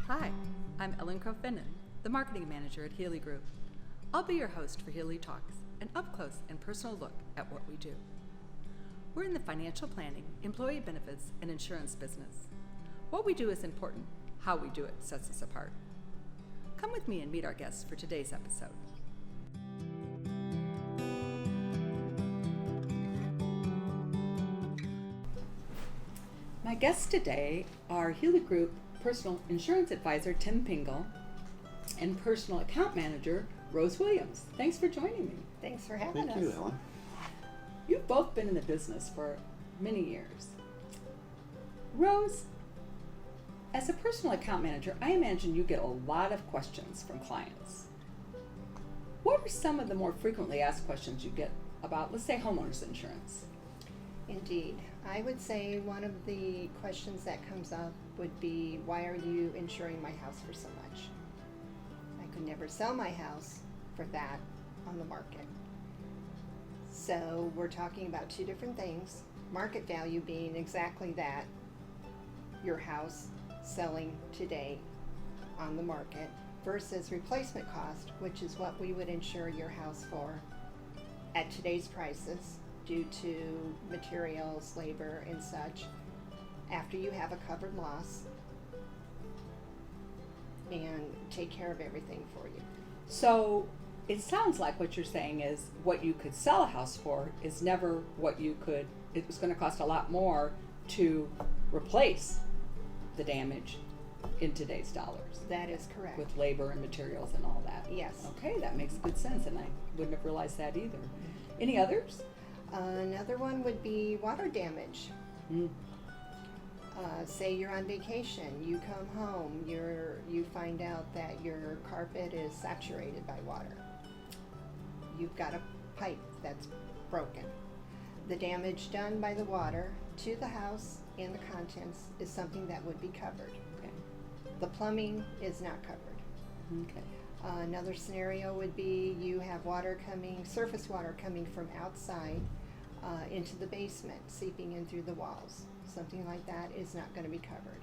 Hi, I'm Ellen Crofenden, the marketing manager at Healy Group. I'll be your host for Healy Talks, an up-close and personal look at what we do. We're in the financial planning, employee benefits, and insurance business. What we do is important. How we do it sets us apart. Come with me and meet our guests for today's episode. My guests today are Healy Group Personal Insurance Advisor Tim Pingel and Personal Account Manager Rose Williams. Thanks for joining me. Thanks for having us. Thank you, Ellen. You've both been in the business for many years. Rose, as a personal account manager, I imagine you get a lot of questions from clients. What are some of the more frequently asked questions you get about, let's say, homeowners insurance? Indeed. I would say one of the questions that comes up would be, why are you insuring my house for so much? I could never sell my house for that on the market. So we're talking about two different things. Market value being exactly that, your house selling today on the market, versus replacement cost, which is what we would insure your house for at today's prices due to materials, labor, and such, after you have a covered loss, and take care of everything for you. So it sounds like what you're saying is what you could sell a house for is never what you could, it was going to cost a lot more to replace the damage in today's dollars. That is correct. With labor and materials and all that. Yes. Okay, that makes good sense, and I wouldn't have realized that either. Any others? Another one would be water damage. Say you're on vacation, you come home, you find out that your carpet is saturated by water. You've got a pipe that's broken. The damage done by the water to the house and the contents is something that would be covered. Okay. The plumbing is not covered. Okay. Another scenario would be you have surface water coming from outside into the basement, seeping in through the walls. Something like that is not going to be covered.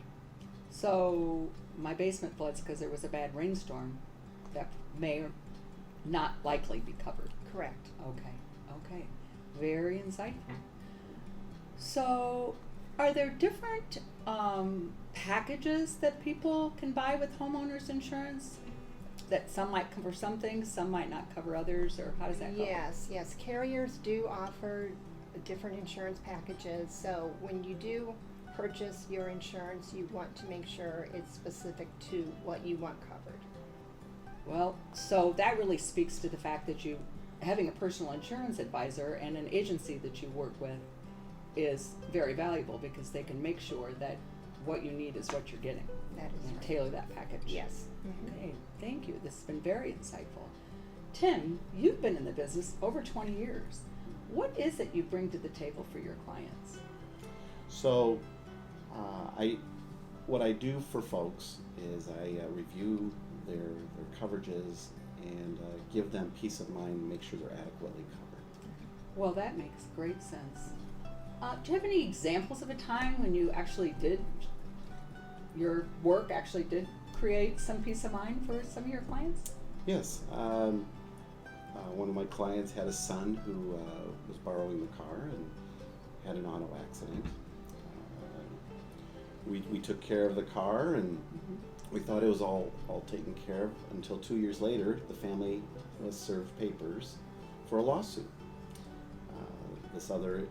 So my basement floods because there was a bad rainstorm. That may or not likely be covered. Correct. Okay. Very insightful. So are there different packages that people can buy with homeowners insurance? That some might cover some things, some might not cover others, or how does that go? Yes. Carriers do offer different insurance packages. So when you do purchase your insurance, you want to make sure it's specific to what you want covered. Well, so that really speaks to the fact that you having a personal insurance advisor and an agency that you work with is very valuable, because they can make sure that what you need is what you're getting. That is and right. Tailor that package. Yes. Okay, thank you. This has been very insightful. Tim, you've been in the business over 20 years. What is it you bring to the table for your clients? So, what I do for folks is I review their coverages and give them peace of mind and make sure they're adequately covered. Well, that makes great sense. Do you have any examples of a time when you actually your work actually did create some peace of mind for some of your clients? Yes. One of my clients had a son who was borrowing the car and had an auto accident. We took care of the car, and we thought it was all taken care of until 2 years later the family was served papers for a lawsuit. This other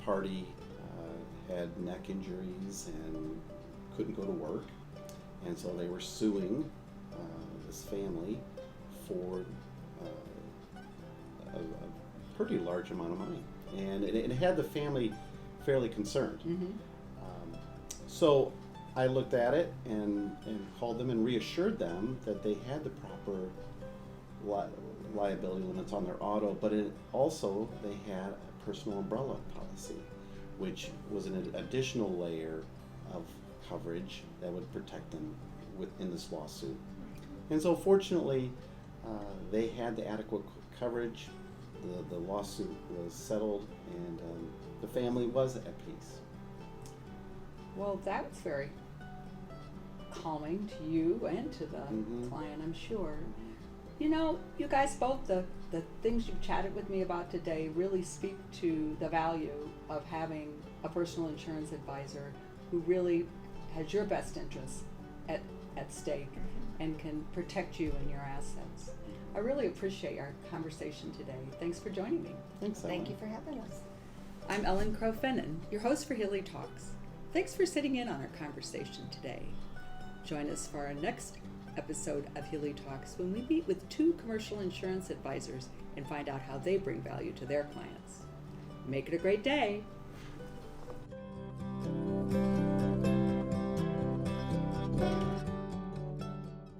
party had neck injuries and couldn't go to work, and so they were suing this family for a pretty large amount of money, and it had the family fairly concerned. So I looked at it and called them and reassured them that they had the proper liability limits on their auto, but also they had a personal umbrella policy, which was an additional layer of coverage that would protect them within this lawsuit. And so fortunately, they had the adequate coverage. The lawsuit was settled, and the family was at peace. Well, that's very calming to you and to the Mhm. client, I'm sure. You know, you guys both, the things you've chatted with me about today really speak to the value of having a personal insurance advisor who really has your best interests at stake and can protect you and your assets. I really appreciate our conversation today. Thanks for joining me. Thanks, Thank Ellen. you for having us. I'm Ellen Crow-Fennon, your host for Healy Talks. Thanks for sitting in on our conversation today. Join us for our next episode of Healy Talks when we meet with 2 commercial insurance advisors and find out how they bring value to their clients. Make it a great day.